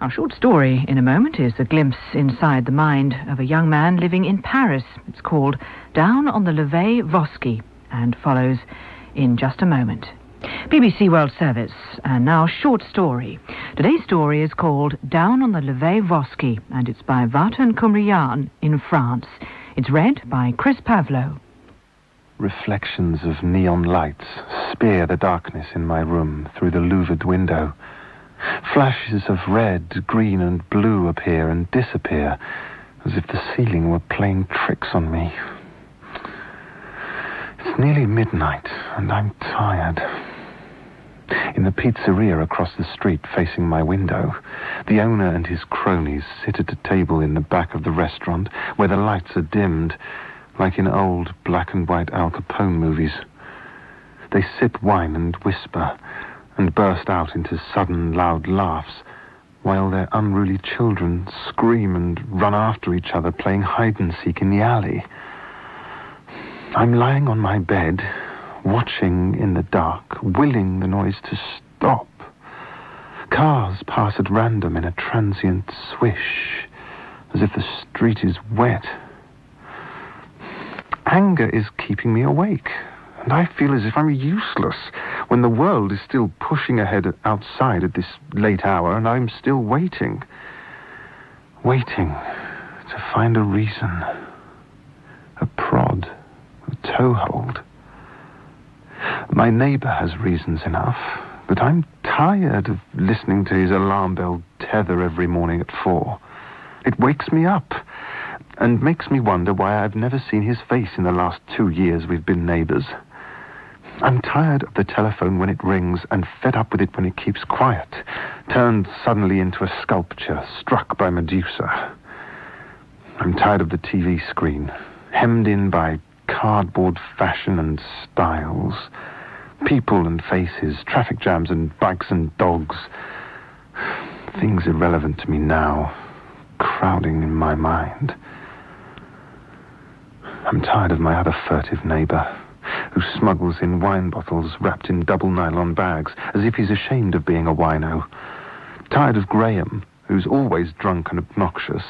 Our short story in a moment is a glimpse inside the mind of a young man living in Paris. It's called Down on the Levee Vosky and follows in just a moment. BBC World Service, and now short story. Today's story is called Down on the Levee Vosky, and it's by Vartan Koumrouyan in France. It's read by Chris Pavlo. Reflections of neon lights spear the darkness in my room through the louvered window. Flashes of red, green and blue appear and disappear, as if the ceiling were playing tricks on me. It's nearly midnight, and I'm tired. In the pizzeria across the street facing my window, the owner and his cronies sit at a table in the back of the restaurant where the lights are dimmed, like in old black and white Al Capone movies. They sip wine and whisper, and burst out into sudden loud laughs, while their unruly children scream and run after each other, playing hide-and-seek in the alley. I'm lying on my bed, watching in the dark, willing the noise to stop. Cars pass at random in a transient swish, as if the street is wet. Anger is keeping me awake, and I feel as if I'm useless when the world is still pushing ahead outside at this late hour, and I'm still waiting. Waiting to find a reason, a prod, a toehold. My neighbour has reasons enough, but I'm tired of listening to his alarm bell tether every morning at 4. It wakes me up and makes me wonder why I've never seen his face in the last 2 years we've been neighbours. I'm tired of the telephone when it rings and fed up with it when it keeps quiet, turned suddenly into a sculpture struck by Medusa. I'm tired of the TV screen, hemmed in by cardboard fashion and styles, people and faces, traffic jams and bikes and dogs. Things irrelevant to me now, crowding in my mind. I'm tired of my other furtive neighbour, who smuggles in wine bottles wrapped in double nylon bags, as if he's ashamed of being a wino. Tired of Graham, who's always drunk and obnoxious.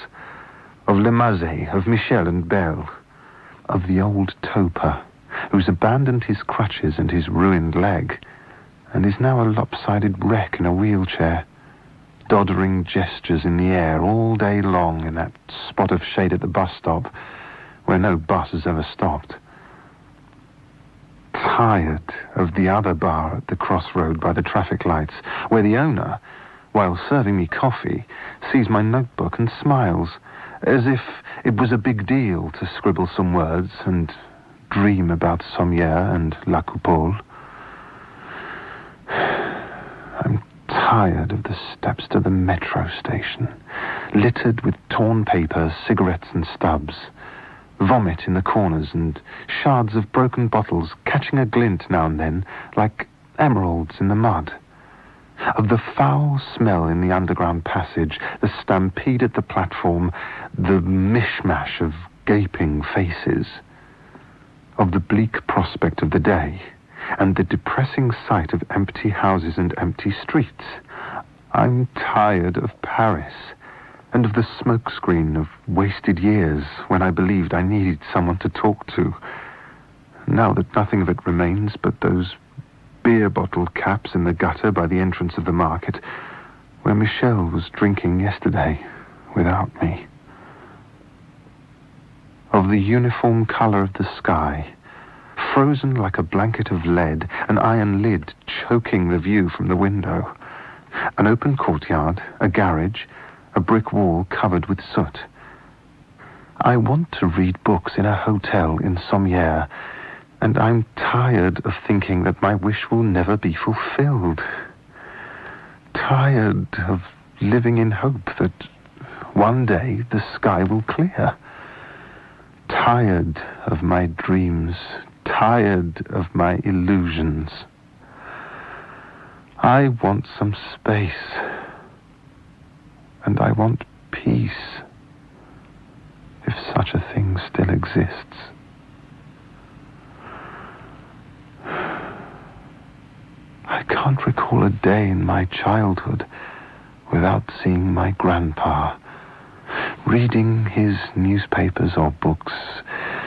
Of Le Mazet, of Michel and Belle. Of the old toper, who's abandoned his crutches and his ruined leg, and is now a lopsided wreck in a wheelchair, doddering gestures in the air all day long in that spot of shade at the bus stop, where no bus has ever stopped. Tired of the other bar at the crossroad by the traffic lights, where the owner, while serving me coffee, sees my notebook and smiles, as if it was a big deal to scribble some words and dream about Sommières and La Coupole. I'm tired of the steps to the metro station, littered with torn paper, cigarettes and stubs, vomit in the corners and shards of broken bottles catching a glint now and then like emeralds in the mud. Of the foul smell in the underground passage, the stampede at the platform, the mishmash of gaping faces. Of the bleak prospect of the day, and the depressing sight of empty houses and empty streets. I'm tired of Paris, and of the smokescreen of wasted years when I believed I needed someone to talk to. Now that nothing of it remains but those beer bottle caps in the gutter by the entrance of the market, where Michel was drinking yesterday without me. Of the uniform colour of the sky, frozen like a blanket of lead, an iron lid choking the view from the window, an open courtyard, a garage, a brick wall covered with soot. I want to read books in a hotel in Sommières, and I'm tired of thinking that my wish will never be fulfilled. Tired of living in hope that one day the sky will clear. Tired of my dreams, tired of my illusions. I want some space, and I want peace, if such a thing still exists. I can't recall a day in my childhood without seeing my grandpa, reading his newspapers or books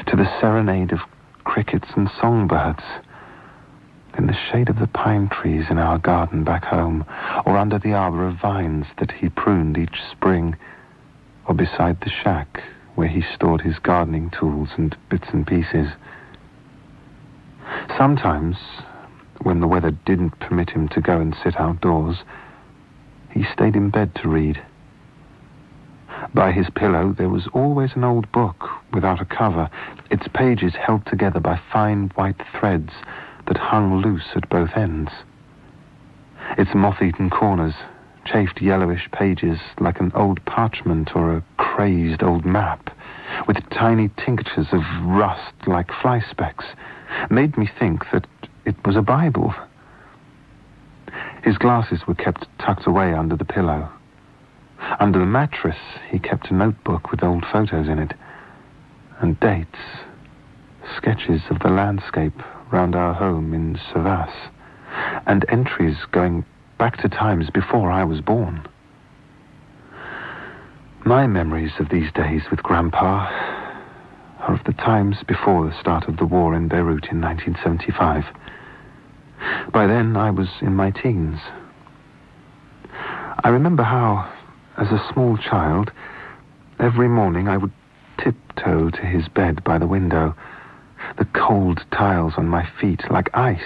to the serenade of crickets and songbirds, in the shade of the pine trees in our garden back home, or under the arbor of vines that he pruned each spring, or beside the shack where he stored his gardening tools and bits and pieces. Sometimes, when the weather didn't permit him to go and sit outdoors, he stayed in bed to read. By his pillow there was always an old book without a cover, its pages held together by fine white threads that hung loose at both ends. Its moth-eaten corners chafed yellowish pages like an old parchment or a crazed old map, with tiny tinctures of rust like fly specks, made me think that it was a Bible. His glasses were kept tucked away under the pillow. Under the mattress, he kept a notebook with old photos in it, and dates, sketches of the landscape round our home in Savas, and entries going back to times before I was born. My memories of these days with Grandpa are of the times before the start of the war in Beirut in 1975. By then, I was in my teens. I remember how, as a small child, every morning I would tiptoe to his bed by the window, the cold tiles on my feet like ice,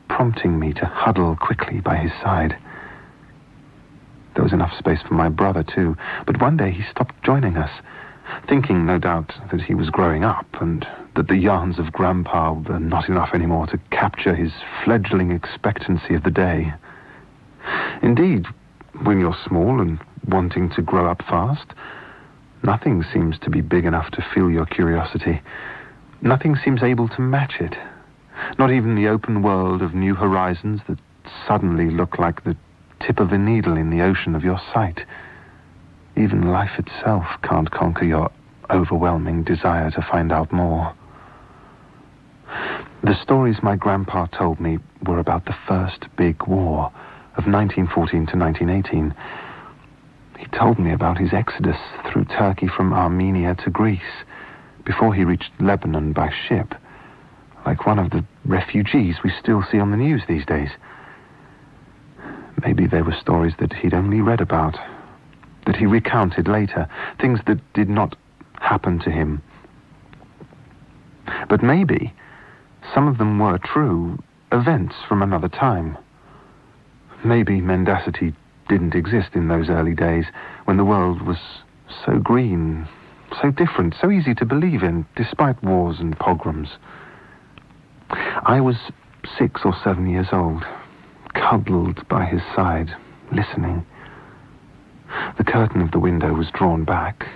prompting me to huddle quickly by his side. There was enough space for my brother, too, but one day he stopped joining us, thinking, no doubt, that he was growing up and that the yarns of Grandpa were not enough anymore to capture his fledgling expectancy of the day. Indeed, when you're small and wanting to grow up fast, nothing seems to be big enough to fill your curiosity. Nothing seems able to match it. Not even the open world of new horizons that suddenly look like the tip of a needle in the ocean of your sight. Even life itself can't conquer your overwhelming desire to find out more. The stories my grandpa told me were about the first big war of 1914 to 1918. He told me about his exodus through Turkey from Armenia to Greece before he reached Lebanon by ship, like one of the refugees we still see on the news these days. Maybe they were stories that he'd only read about, that he recounted later, things that did not happen to him. But maybe some of them were true, events from another time. Maybe mendacity didn't exist in those early days when the world was so green, so different, so easy to believe in, despite wars and pogroms. I was 6 or 7 years old, cuddled by his side, listening. The curtain of the window was drawn back,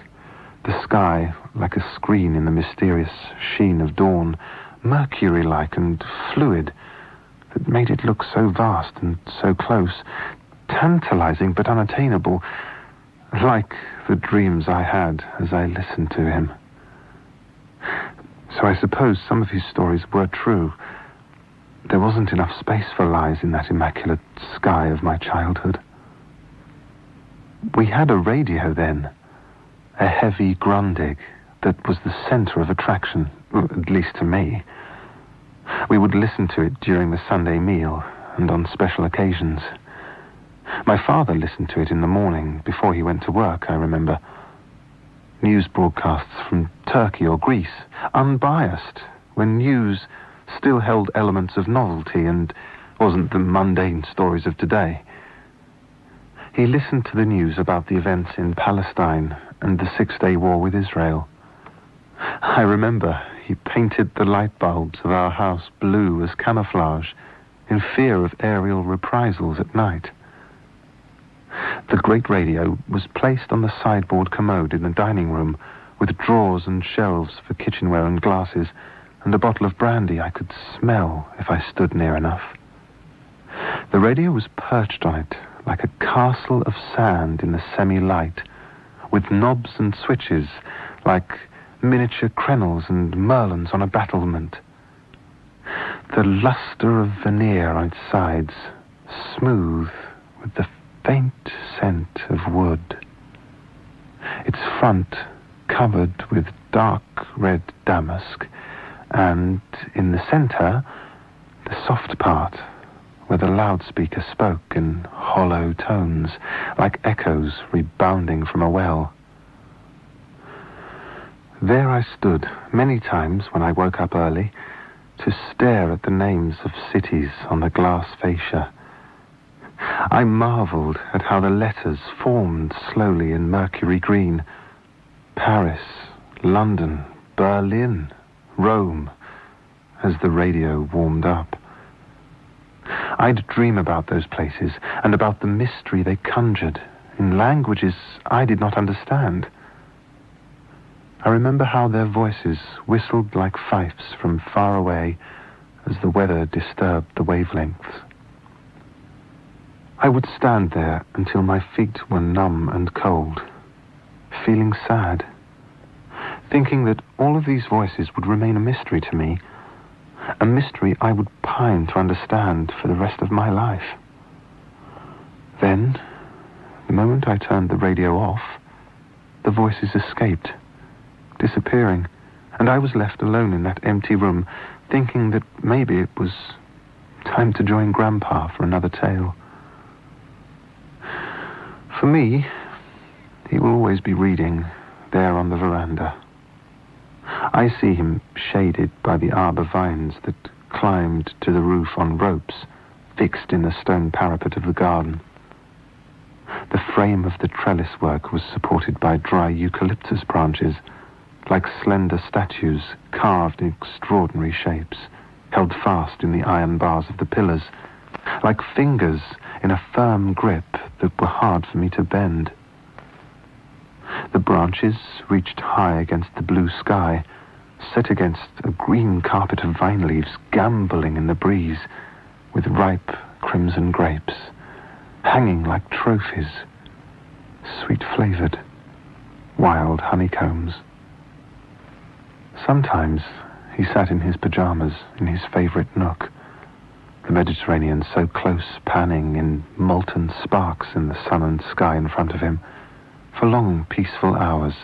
the sky like a screen in the mysterious sheen of dawn, mercury-like and fluid, that made it look so vast and so close, tantalizing but unattainable, like the dreams I had as I listened to him. So I suppose some of his stories were true. There wasn't enough space for lies in that immaculate sky of my childhood. We had a radio then, a heavy Grundig that was the center of attraction, at least to me. We would listen to it during the Sunday meal and on special occasions. My father listened to it in the morning before he went to work, I remember. News broadcasts from Turkey or Greece, unbiased, when news still held elements of novelty and wasn't the mundane stories of today. He listened to the news about the events in Palestine and the Six-Day War with Israel. I remember he painted the light bulbs of our house blue as camouflage in fear of aerial reprisals at night. The great radio was placed on the sideboard commode in the dining room with drawers and shelves for kitchenware and glasses and a bottle of brandy I could smell if I stood near enough. The radio was perched on it like a castle of sand in the semi-light, with knobs and switches like miniature crenels and merlons on a battlement. The luster of veneer on its sides, smooth with the faint scent of wood. Its front covered with dark red damask, and in the centre, the soft part, where the loudspeaker spoke in hollow tones, like echoes rebounding from a well. There I stood many times when I woke up early, to stare at the names of cities on the glass fascia. I marvelled at how the letters formed slowly in mercury green. Paris, London, Berlin, Rome, as the radio warmed up. I'd dream about those places and about the mystery they conjured in languages I did not understand. I remember how their voices whistled like fifes from far away as the weather disturbed the wavelengths. I would stand there until my feet were numb and cold, feeling sad, thinking that all of these voices would remain a mystery to me, a mystery I would pine to understand for the rest of my life. Then, the moment I turned the radio off, the voices escaped, disappearing, and I was left alone in that empty room, thinking that maybe it was time to join Grampa for another tale. For me, he will always be reading there on the veranda. I see him shaded by the arbor vines that climbed to the roof on ropes fixed in the stone parapet of the garden. The frame of the trellis work was supported by dry eucalyptus branches, like slender statues carved in extraordinary shapes, held fast in the iron bars of the pillars, like fingers in a firm grip that were hard for me to bend. The branches reached high against the blue sky, set against a green carpet of vine leaves gambolling in the breeze, with ripe crimson grapes, hanging like trophies, sweet-flavoured, wild honeycombs. Sometimes he sat in his pyjamas in his favourite nook, the Mediterranean so close, panning in molten sparks in the sun and sky in front of him, for long, peaceful hours.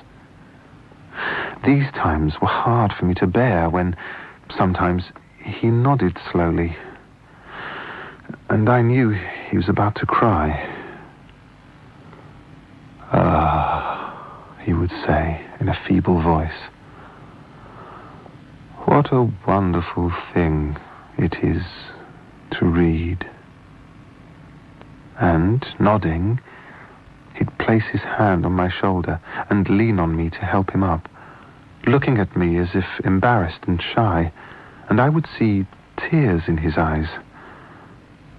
These times were hard for me to bear when, sometimes, he nodded slowly, and I knew he was about to cry. "Ah," he would say in a feeble voice, "what a wonderful thing it is to read." And, nodding, he'd place his hand on my shoulder and lean on me to help him up, looking at me as if embarrassed and shy, and I would see tears in his eyes.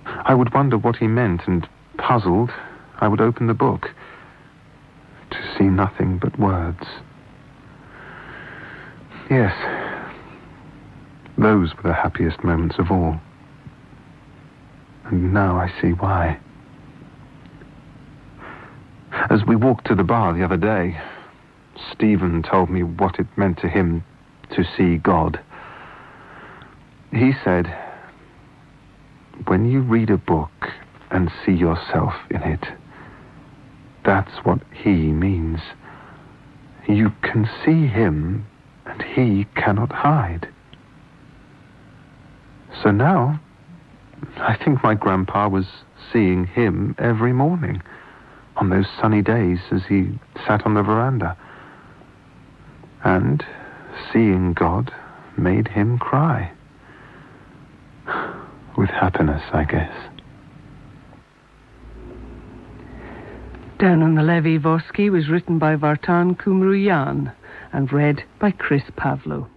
I would wonder what he meant, and, puzzled, I would open the book to see nothing but words. Yes, those were the happiest moments of all. And now I see why. As we walked to the bar the other day, Stephen told me what it meant to him to see God. He said, when you read a book and see yourself in it, that's what he means. You can see him, and he cannot hide. So now, I think my grandpa was seeing him every morning, on those sunny days as he sat on the veranda. And seeing God made him cry. With happiness, I guess. Down on the Levee Vosky was written by Vartan Koumrouyan and read by Chris Pavlo.